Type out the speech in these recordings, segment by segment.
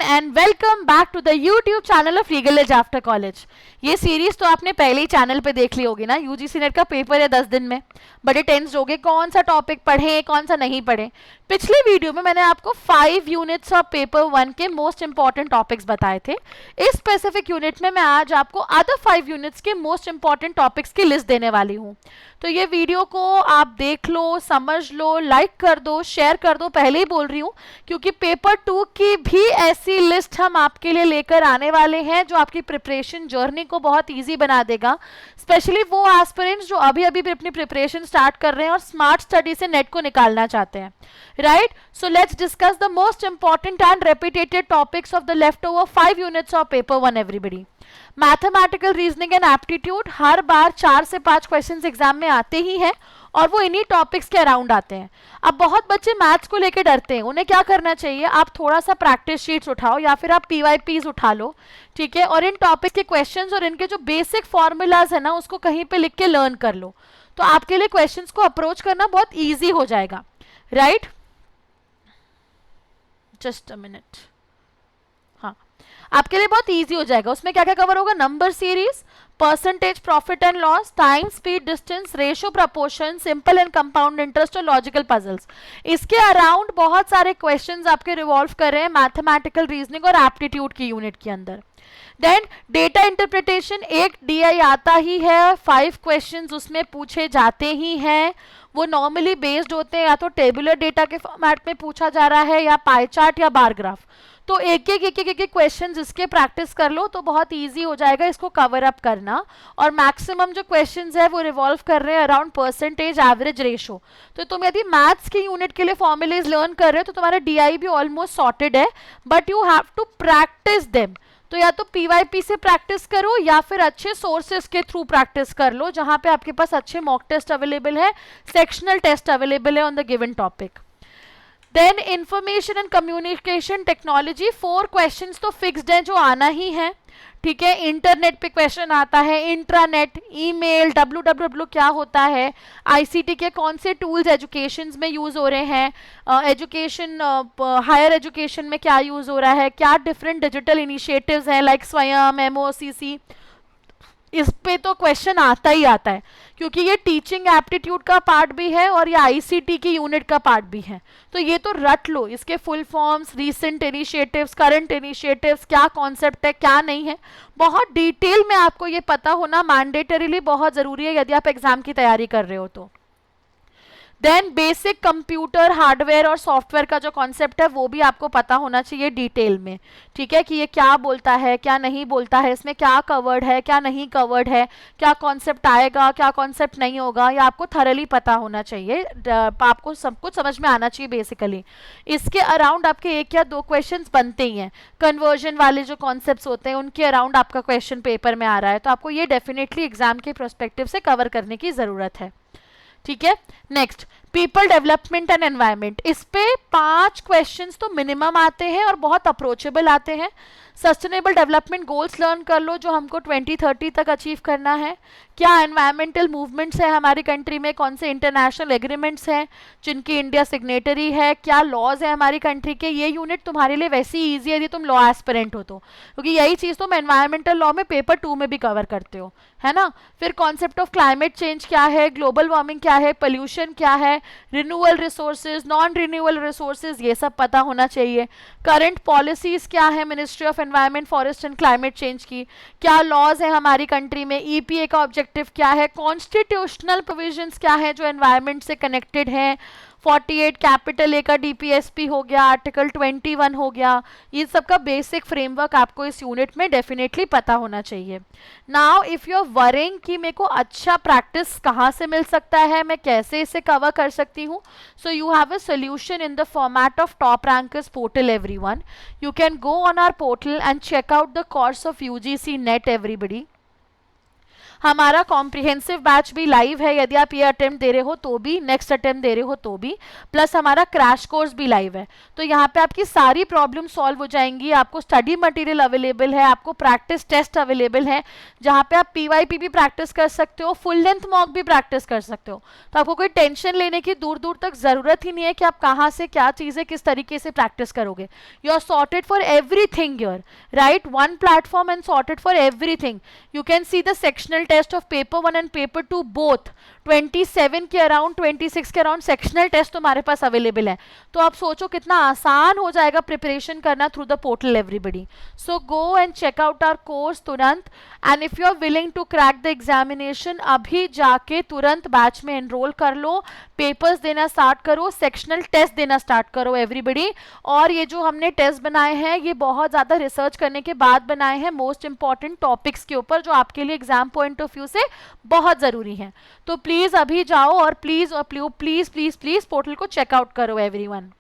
Everyone and welcome back to the YouTube channel of Legal Edge after college. ये series तो आपने पहले ही channel पे देख ली होगी ना। यूजीसी नेट का पेपर है 10 दिन में, बड़े टेंस हो गए कौन सा टॉपिक पढ़े कौन सा नहीं पढ़े। पिछले वीडियो में मैंने आपको 5 यूनिट्स ऑफ पेपर 1 के मोस्ट इंपॉर्टेंट टॉपिक्स बताए थे। इस स्पेसिफिक यूनिट में मैं आज आपको अदर 5 यूनिट्स के मोस्ट इंपॉर्टेंट टॉपिक्स की लिस्ट देने वाली हूँ। तो ये वीडियो को आप देख लो, समझ लो, लाइक कर दो, शेयर कर दो, पहले ही बोल रही हूँ, क्योंकि पेपर 2 की भी ऐसी लिस्ट हम आपके लिए लेकर आने वाले हैं जो आपकी प्रिपरेशन जर्नी को बहुत इजी बना देगा। स्पेशली वो एस्पिरेंट्स जो अभी अभी भी अपनी प्रिपरेशन स्टार्ट कर रहे हैं और स्मार्ट स्टडी से नेट को निकालना चाहते हैं। Right, so let's discuss the most important and repeated topics of the left over 5 units of paper 1 everybody. Mathematical reasoning and aptitude हर बार 4 से 5 क्वेश्चंस एग्जाम में आते ही हैं और वो इन्हीं टॉपिक्स के अराउंड आते हैं। अब बहुत बच्चे मैथ्स को लेकर डरते हैं, उन्हें क्या करना चाहिए, आप थोड़ा सा प्रैक्टिस शीट्स उठाओ या फिर आप पीवाईपीज उठा लो, ठीक है, और इन टॉपिक के क्वेश्चंस और इनके जो बेसिक फॉर्मूलाज है ना उसको कहीं पे लिख के लर्न कर लो, तो आपके लिए क्वेश्चंस को अप्रोच करना बहुत ईजी हो जाएगा। राइट, जस्ट अ मिनट, हाँ, आपके लिए बहुत इजी हो जाएगा। उसमें क्या क्या कवर होगा, number series, percentage profit and loss, time speed distance, ratio proportion, simple and compound interest और लॉजिकल पजल्स। इसके अराउंड बहुत सारे क्वेश्चंस आपके रिवॉल्व कर रहे हैं मैथमेटिकल रीजनिंग और एप्टीट्यूड की यूनिट के अंदर। देन डेटा इंटरप्रिटेशन, एक डीआई आता ही है, 5 क्वेश्चंस उसमें पूछे जाते ही हैं। वो नॉर्मली बेस्ड होते हैं या तो टेबुलर डेटा के फॉर्मेट में पूछा जा रहा है या पाई चार्ट या बार ग्राफ। तो एक एक क्वेश्चंस इसके प्रैक्टिस कर लो तो बहुत इजी हो जाएगा इसको कवर अप करना। और मैक्सिमम जो क्वेश्चंस है वो रिवॉल्व कर रहे हैं अराउंड परसेंटेज, एवरेज, रेशो। तो तुम यदि मैथ्स की यूनिट के लिए फॉर्मूलेज लर्न कर रहे हो तो तुम्हारा डीआई भी ऑलमोस्ट सॉर्टेड है, but you have to practice them. तो या तो पीवाईपी से प्रैक्टिस करो या फिर अच्छे सोर्सेज के थ्रू प्रैक्टिस कर लो जहां पे आपके पास अच्छे मॉक टेस्ट अवेलेबल है, सेक्शनल टेस्ट अवेलेबल है on the given topic. Then information and communication technology, 4 questions तो फिक्स्ड हैं जो आना ही है, ठीक है। इंटरनेट पे क्वेश्चन आता है, इंट्रानेट, ईमेल, www क्या होता है, आईसीटी के कौन से टूल्स एजुकेशन में यूज हो रहे हैं, एजुकेशन हायर एजुकेशन में क्या यूज हो रहा है, क्या डिफरेंट डिजिटल इनिशिएटिव्स हैं लाइक स्वयं, एमओसीसी, इस पे तो क्वेश्चन आता ही आता है क्योंकि ये टीचिंग एप्टीट्यूड का पार्ट भी है और ये आईसीटी की यूनिट का पार्ट भी है। तो ये तो रट लो, इसके full forms, recent initiatives, current initiatives, क्या कॉन्सेप्ट है क्या नहीं है, बहुत डिटेल में आपको ये पता होना मैंडेटरीली बहुत जरूरी है यदि आप एग्जाम की तैयारी कर रहे हो तो। देन बेसिक कंप्यूटर हार्डवेयर और सॉफ्टवेयर का जो कॉन्सेप्ट है वो भी आपको पता होना चाहिए डिटेल में, ठीक है, कि ये क्या बोलता है क्या नहीं बोलता है, इसमें क्या कवर्ड है क्या नहीं कवर्ड है, क्या कॉन्सेप्ट आएगा क्या कॉन्सेप्ट नहीं होगा, ये आपको थरली पता होना चाहिए, आपको सब कुछ समझ में आना चाहिए बेसिकली। इसके अराउंड आपके 1 या 2 क्वेश्चन बनते ही हैं। कन्वर्जन वाले जो कॉन्सेप्ट होते हैं उनके अराउंड आपका क्वेश्चन पेपर में आ रहा है, तो आपको ये डेफिनेटली एग्जाम के प्रोस्पेक्टिव से कवर करने की जरूरत है, ठीक है। Next, people development and environment, इस पे 5 क्वेश्चंस तो मिनिमम आते हैं और बहुत अप्रोचेबल आते हैं। सस्टेनेबल डेवलपमेंट गोल्स लर्न कर लो जो हमको 2030 तक अचीव करना है। क्या एनवायरमेंटल मूवमेंट्स है हमारी कंट्री में, कौन से इंटरनेशनल एग्रीमेंट्स हैं जिनकी इंडिया सिग्नेटरी है, क्या लॉज है हमारी कंट्री के। ये यूनिट तुम्हारे लिए वैसे ही ईजी है यदि तुम लॉ एस्पिरेंट हो तो, क्योंकि यही चीज़ तुम एनवायरमेंटल लॉ में पेपर 2 में भी कवर करते हो, है ना। फिर कॉन्सेप्ट ऑफ क्लाइमेट चेंज क्या है, ग्लोबल वार्मिंग क्या है, पोल्यूशन क्या है, renewable resources, non renewable resources, ये सब पता होना चाहिए। करंट पॉलिसीज क्या है ministry of environment, forest and climate change की, क्या लॉज है हमारी कंट्री में, ईपीए का ऑब्जेक्टिव क्या है, कॉन्स्टिट्यूशनल प्रोविजंस क्या है जो एनवायरनमेंट से कनेक्टेड हैं, 48 कैपिटल ए का डीपीएसपी हो गया, आर्टिकल 21 हो गया, ये सब का बेसिक फ्रेमवर्क आपको इस यूनिट में डेफिनेटली पता होना चाहिए। Now if you are worrying कि मेरे को अच्छा प्रैक्टिस कहाँ से मिल सकता है, मैं कैसे इसे कवर कर सकती हूँ, so you have a solution in the format of top rankers portal everyone. You can go on our portal and check out the course of UGC NET everybody. हमारा कॉम्प्रिहेंसिव बैच भी live है, यदि आप ये attempt दे रहे हो तो भी, नेक्स्ट अटेम्प्ट दे रहे हो तो भी, प्लस हमारा क्रैश कोर्स भी लाइव है। तो यहाँ पे आपकी सारी प्रॉब्लम सॉल्व हो जाएंगी, आपको स्टडी मटेरियल अवेलेबल है, आपको प्रैक्टिस टेस्ट अवेलेबल है, जहाँ पे आप पीवाईपी भी प्रैक्टिस कर सकते हो, फुल लेंथ मॉक भी प्रैक्टिस कर सकते हो। तो आपको कोई टेंशन लेने की दूर दूर तक जरूरत ही नहीं है कि आप कहाँ से क्या चीजें किस तरीके से प्रैक्टिस करोगे। You are sorted for everything your, right, one platform and sorted for everything. You can see the sectional test of paper 1 and paper 2 both. 27 के अराउंड, 26 के अराउंड सेक्शनल टेस्ट तुम्हारे पास अवेलेबल है। तो आप सोचो कितना आसान हो जाएगा प्रिपरेशन करना through the portal everybody. So go and check out our course तुरंत, and if you are willing to crack the examination, अभी जाके तुरंत बैच में एनरोल कर लो, पेपर्स देना स्टार्ट करो, सेक्शनल टेस्ट देना स्टार्ट करो एवरीबडी। और ये जो हमने टेस्ट बनाए हैं ये बहुत ज़्यादा रिसर्च करने के बाद बनाए हैं, मोस्ट इंपॉर्टेंट टॉपिक्स के ऊपर जो आपके लिए एग्जाम पॉइंट ऑफ व्यू से बहुत ज़रूरी हैं। तो प्लीज़ अभी जाओ और please please please please portal को चेकआउट करो everyone,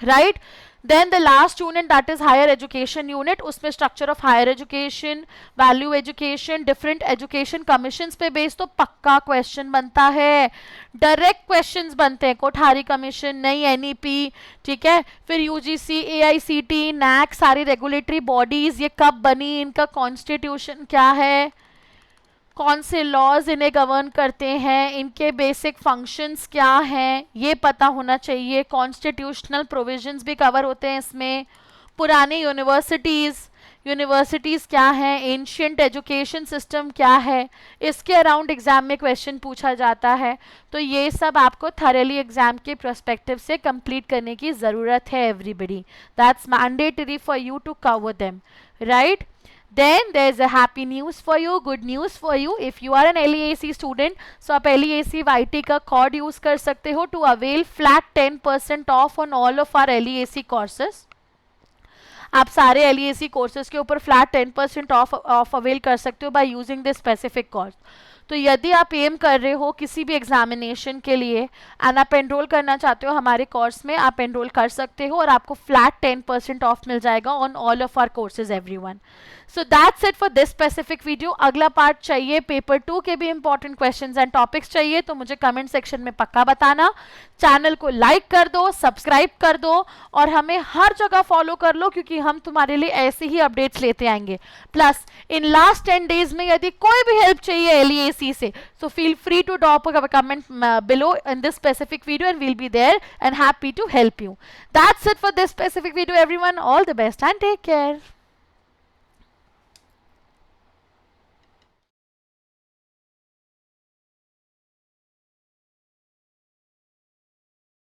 right. Then the last unit that is higher education unit, उसमें structure of higher education, value education, different education commissions पे बेस्ड तो पक्का क्वेश्चन बनता है, डायरेक्ट क्वेश्चंस बनते हैं, कोठारी कमीशन नहीं, एनईपी, ठीक है, फिर यूजीसी, एआईसीटी, नैक, सारी रेगुलेटरी बॉडीज ये कब बनी, इनका कॉन्स्टिट्यूशन क्या है, कौन से लॉज इन्हें गवर्न करते हैं, इनके बेसिक फंक्शंस क्या हैं, ये पता होना चाहिए। कॉन्स्टिट्यूशनल प्रोविजंस भी कवर होते हैं इसमें, पुरानी यूनिवर्सिटीज़ क्या हैं, एंशियंट एजुकेशन सिस्टम क्या है, इसके अराउंड एग्जाम में क्वेश्चन पूछा जाता है। तो ये सब आपको थॉरली एग्जाम के पर्सपेक्टिव से कंप्लीट करने की ज़रूरत है everybody, that's mandatory for you to cover them, right. Then there is a happy news for you, good news for you. If you are an LEAC student, so आप LEAC YT का code use कर सकते हो to avail flat 10% off on all of our LEAC courses. आप सारे LEAC courses के ऊपर flat 10% off avail कर सकते हो by using this specific course. तो यदि आप एम कर रहे हो किसी भी एग्जामिनेशन के लिए एंड आप एनरोल करना चाहते हो हमारे कोर्स में, आप एनरोल कर सकते हो और आपको फ्लैट 10% ऑफ मिल जाएगा on all of our courses everyone. So that's it for this specific video. अगला पार्ट चाहिए, पेपर 2 के भी इंपॉर्टेंट क्वेश्चंस एंड टॉपिक्स चाहिए तो मुझे कमेंट सेक्शन में पक्का बताना। चैनल को लाइक कर दो, सब्सक्राइब कर दो और हमें हर जगह फॉलो कर लो क्योंकि हम तुम्हारे लिए ऐसे ही अपडेट्स लेते आएंगे। प्लस इन लास्ट 10 डेज में यदि कोई भी हेल्प चाहिए LEAC से, so feel free to drop a comment below in this specific video and we'll be there and happy to help you. That's it for this specific video everyone. All the best and take care.